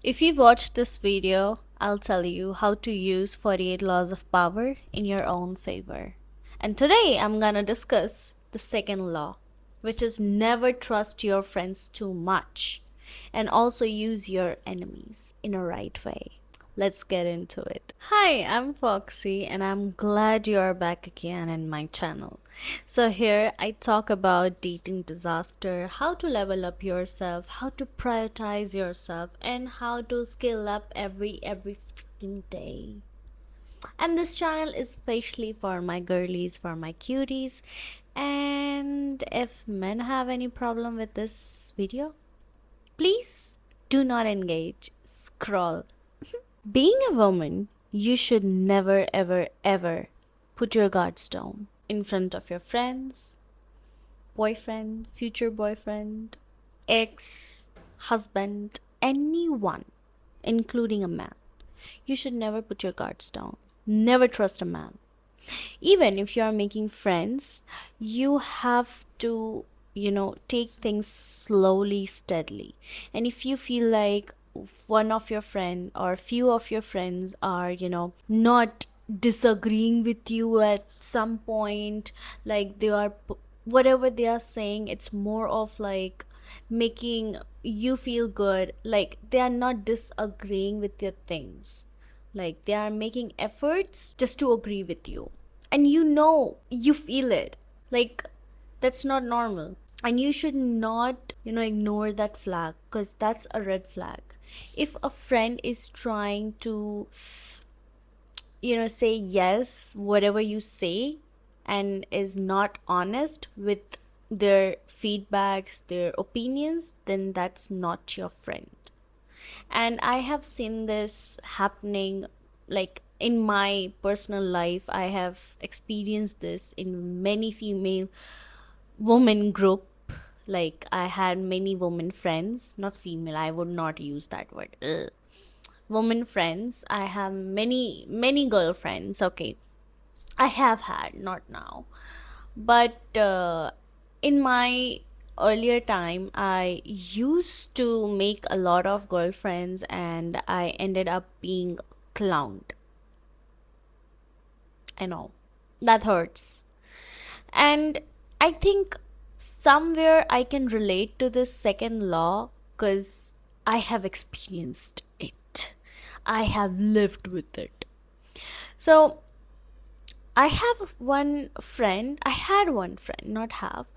If you watch this video, I'll tell you how to use 48 laws of power in your own favor. And today I'm gonna discuss the second law, which is never trust your friends too much and also use your enemies in a right way. Let's get into it. Hi, I'm Foxy, and I'm glad you're back again in my channel. So, here I talk about dating disaster, how to level up yourself, how to prioritize yourself, and how to skill up every freaking day. And this channel is especially for my girlies, for my cuties. And if men have any problem with this video, please do not engage. Scroll. Being a woman, you should never, ever, ever put your guards down in front of your friends, boyfriend, future boyfriend, ex, husband, anyone, including a man. You should never put your guards down. Never trust a man. Even if you are making friends, you have to, take things slowly, steadily. And if you feel like one of your friend or few of your friends are, not disagreeing with you at some point, like they are whatever they are saying, it's more of like making you feel good, like they are not disagreeing with your things, like they are making efforts just to agree with you, and you feel it, like that's not normal. And you should not ignore that flag, because that's a red flag. If a friend is trying to say yes whatever you say and is not honest with their feedbacks, their opinions, then that's not your friend. And I have seen this happening, like in my personal life. I have experienced this in many female women group. Like I had many women friends, not female, I would not use that word. Ugh. Women friends, I have many girlfriends. Okay, I have had, not now, but in my earlier time I used to make a lot of girlfriends, and I ended up being clowned. I know that hurts. And I think somewhere I can relate to this second law, because I have experienced it, I have lived with it. So I had one friend, not have.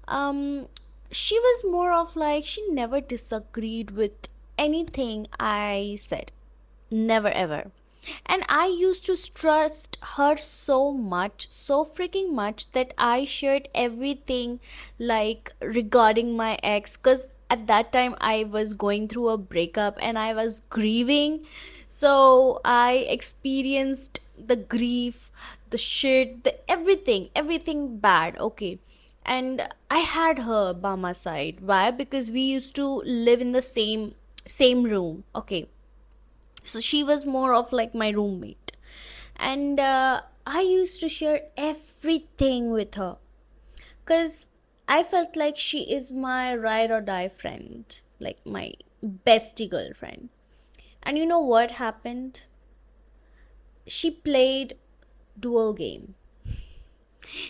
Um, she was more of like, she never disagreed with anything I said. Never ever. And I used to trust her so much, so freaking much, that I shared everything, like regarding my ex, because at that time I was going through a breakup and I was grieving. So I experienced the grief, the shit, the everything bad. Okay. And I had her by my side. Why? Because we used to live in the same room. Okay, so she was more of like my roommate. And I used to share everything with her, because I felt like she is my ride or die friend, like my bestie girlfriend. And you know what happened? She played dual game.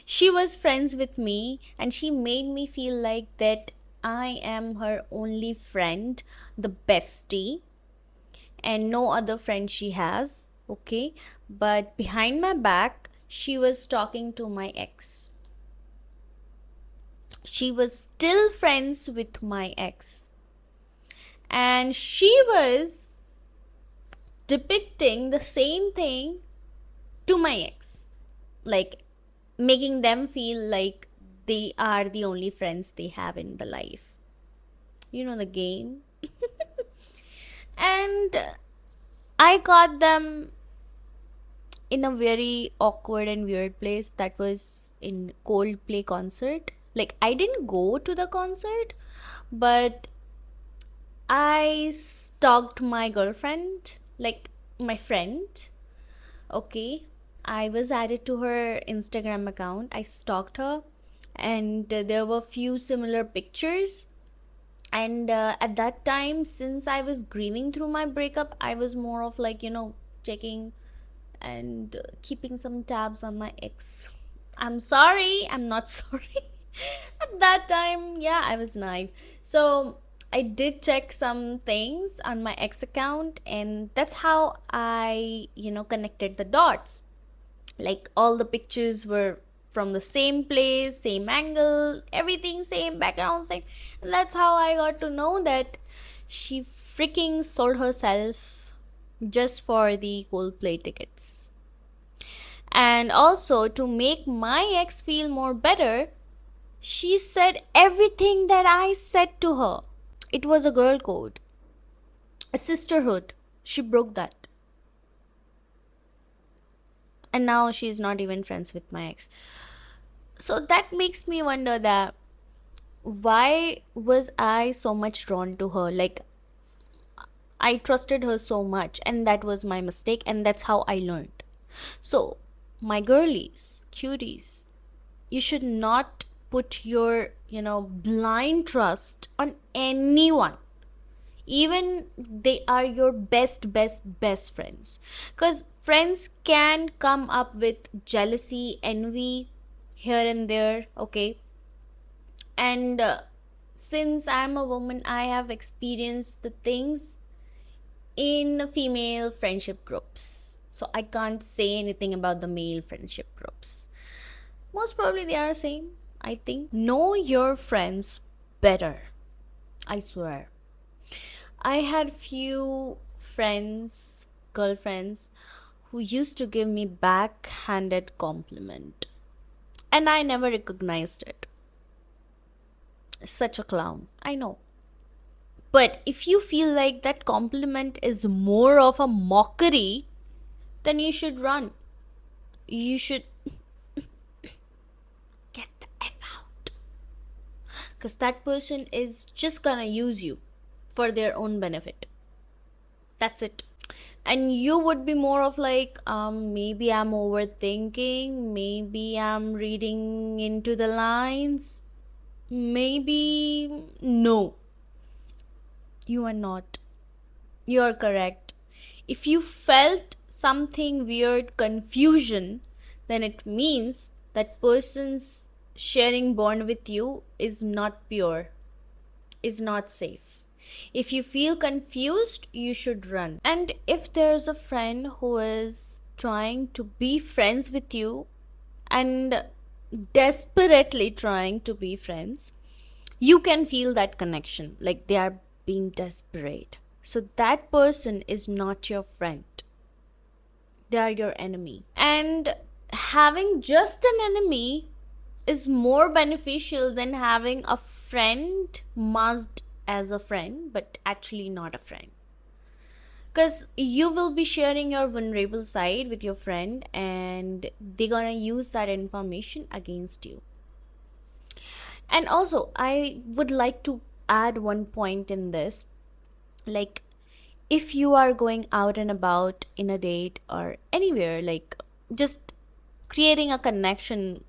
She was friends with me and she made me feel like that I am her only friend, the bestie, and no other friend she has. Okay, but behind my back she was talking to my ex. She was still friends with my ex, and she was depicting the same thing to my ex, like making them feel like they are the only friends they have in the life. You know the game. And I got them in a very awkward and weird place. That was in Coldplay concert. Like I didn't go to the concert, but I stalked my girlfriend, like my friend. Okay, I was added to her Instagram account. I stalked her, and there were few similar pictures. And at that time, since I was grieving through my breakup, I was more of like, checking and keeping some tabs on my ex. I'm sorry, I'm not sorry. At that time, yeah, I was naive. So I did check some things on my ex account, and that's how I, connected the dots. Like all the pictures were from the same place, same angle, everything same, background same. And that's how I got to know that she freaking sold herself just for the Coldplay tickets. And also, to make my ex feel more better, she said everything that I said to her. It was a girl code, a sisterhood. She broke that. And now she's not even friends with my ex. So that makes me wonder that why was I so much drawn to her? Like, I trusted her so much, and that was my mistake, and that's how I learned. So, my girlies, cuties, you should not put your, blind trust on anyone, even they are your best friends, because friends can come up with jealousy, envy here and there, okay? And since I'm a woman, I have experienced the things in female friendship groups, so I can't say anything about the male friendship groups. Most probably they are same, I think. Know your friends better, I swear. I had few friends, girlfriends, who used to give me backhanded compliment, and I never recognized it. Such a clown, I know. But if you feel like that compliment is more of a mockery, then you should run. You should get the F out. Because that person is just gonna use you for their own benefit. That's it. And you would be more of like, maybe I'm overthinking, maybe I'm reading into the lines, maybe no, you are not. You are correct. If you felt something weird, confusion, then it means that person's sharing bond with you is not pure, is not safe. If you feel confused, you should run. And if there's a friend who is trying to be friends with you and desperately trying to be friends, you can feel that connection, like they are being desperate. So that person is not your friend, they are your enemy. And having just an enemy is more beneficial than having a friend masked as a friend but actually not a friend, because you will be sharing your vulnerable side with your friend and they're gonna use that information against you. And also, I would like to add one point in this. Like, if you are going out and about in a date or anywhere, like just creating a connection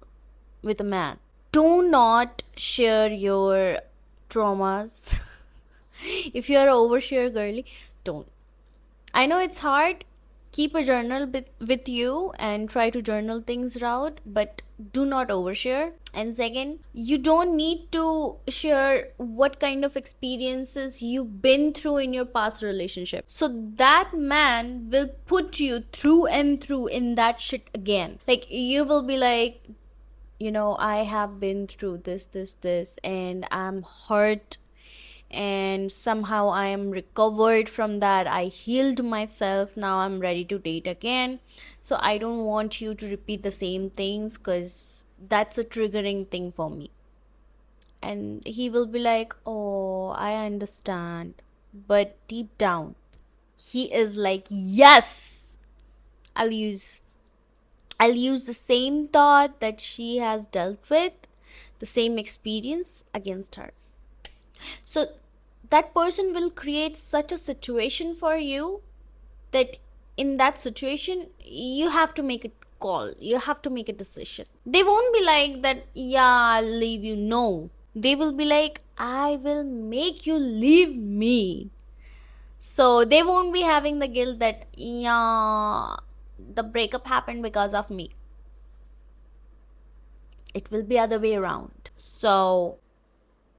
with a man, do not share your traumas. If you're an overshare girly, don't. I know it's hard. Keep a journal with you and try to journal things out, but do not overshare. And second, you don't need to share what kind of experiences you've been through in your past relationship. So that man will put you through and through in that shit again. Like, you will be like, I have been through this, and I'm hurt, and somehow I am recovered from that. I healed myself. Now I'm ready to date again. So I don't want you to repeat the same things because that's a triggering thing for me. And he will be like, oh, I understand. But deep down, he is like, yes, I'll use I'll use the same thought that she has dealt with, the same experience against her. So that person will create such a situation for you that in that situation you have to make a call, you have to make a decision. They won't be like that, yeah, I'll leave you. No, They will be like, I will make you leave me. So they won't be having the guilt that, yeah, the breakup happened because of me. It will be other way around. So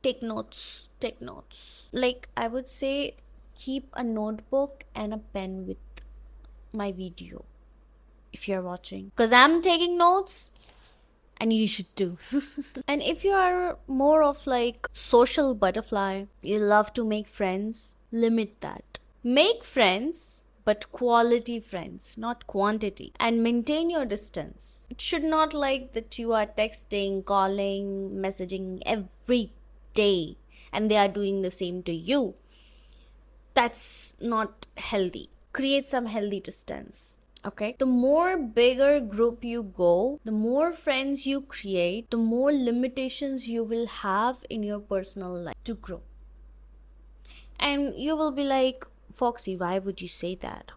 take notes, take notes. Like I would say, keep a notebook and a pen with my video if you're watching. Because I'm taking notes and you should too. And if you are more of like social butterfly, you love to make friends, limit that. Make friends, but quality friends, not quantity, and maintain your distance. It should not like that you are texting, calling, messaging every day and they are doing the same to you. That's not healthy. Create some healthy distance. Okay, the more bigger group you go, the more friends you create, the more limitations you will have in your personal life to grow. And you will be like, Foxy, why would you say that?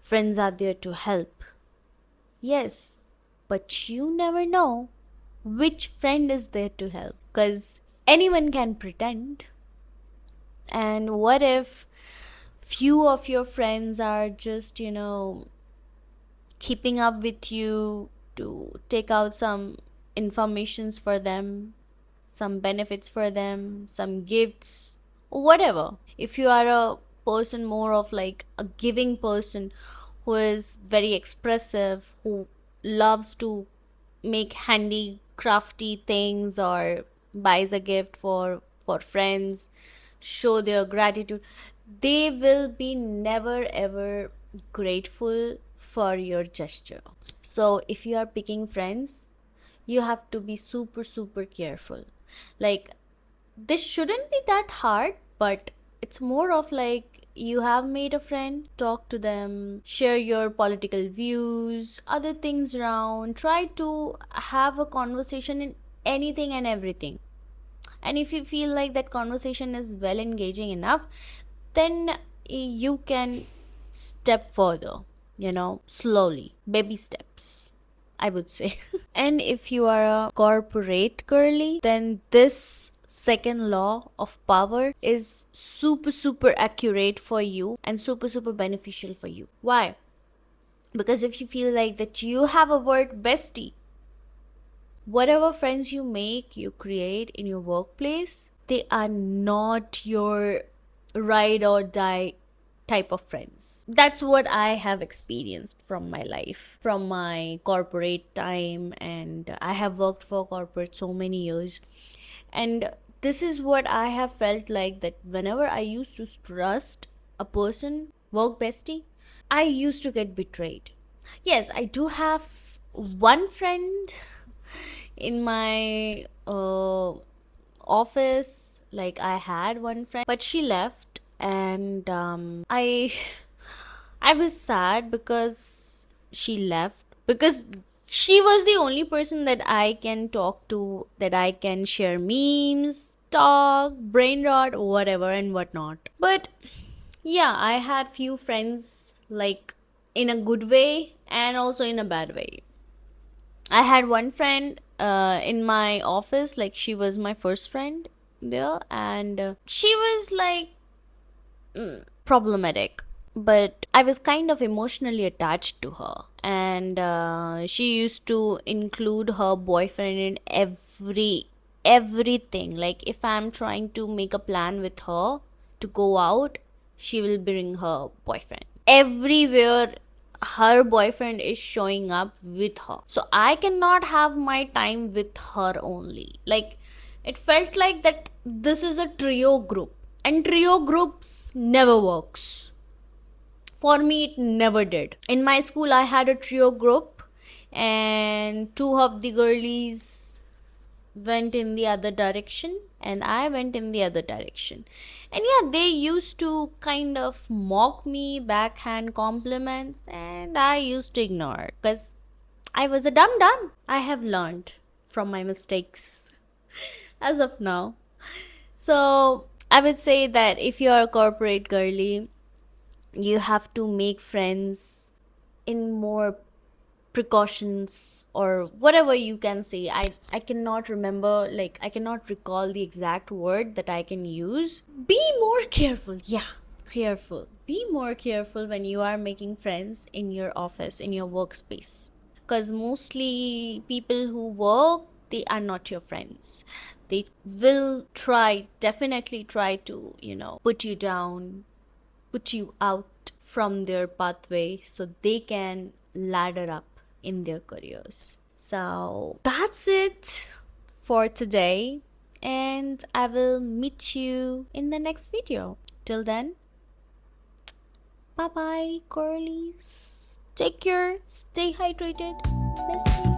Friends are there to help. Yes, but you never know which friend is there to help, because anyone can pretend. And what if few of your friends are just, keeping up with you to take out some informations for them, some benefits for them, some gifts, whatever. If you are a person more of like a giving person who is very expressive, who loves to make handy crafty things or buys a gift for friends, show their gratitude, they will be never ever grateful for your gesture. So if you are picking friends, you have to be super super careful. Like, this shouldn't be that hard, but it's more of like you have made a friend, talk to them, share your political views, other things around, try to have a conversation in anything and everything. And if you feel like that conversation is well engaging enough, then you can step further, slowly, baby steps, I would say. And if you are a corporate girly, then this second law of power is super super accurate for you and super super beneficial for you. Why? Because if you feel like that you have a word bestie, whatever friends you make, you create in your workplace, they are not your ride or die type of friends. That's what I have experienced from my life, from my corporate time, and I have worked for corporate so many years. And this is what I have felt like, that whenever I used to trust a person, work bestie, I used to get betrayed. Yes, I do have one friend in my office. Like, I had one friend, but she left, and I I was sad because she left, because she was the only person that I can talk to, that I can share memes, talk, brain rot, whatever and whatnot. But yeah, I had few friends, like, in a good way and also in a bad way. I had one friend in my office, like, she was my first friend there, and she was like problematic, but I was kind of emotionally attached to her. And she used to include her boyfriend in everything. Like, if I'm trying to make a plan with her to go out, she will bring her boyfriend everywhere. Her boyfriend is showing up with her, so I cannot have my time with her only. Like, it felt like that this is a trio group, and trio groups never works. For me, it never did. In my school, I had a trio group, and two of the girlies went in the other direction, and I went in the other direction. And yeah, they used to kind of mock me, backhand compliments, and I used to ignore it because I was a dum dum. I have learned from my mistakes as of now. So I would say that if you are a corporate girly, you have to make friends in more precautions or whatever you can say. I cannot remember, like I cannot recall the exact word that I can use. Be more careful. Yeah, careful. Be more careful when you are making friends in your office, in your workspace, because mostly people who work, they are not your friends. They will try, definitely try to, put you down, put you out from their pathway so they can ladder up in their careers. So that's it for today, and I will meet you in the next video. Till then, bye bye, girlies. Take care, stay hydrated. Bestie.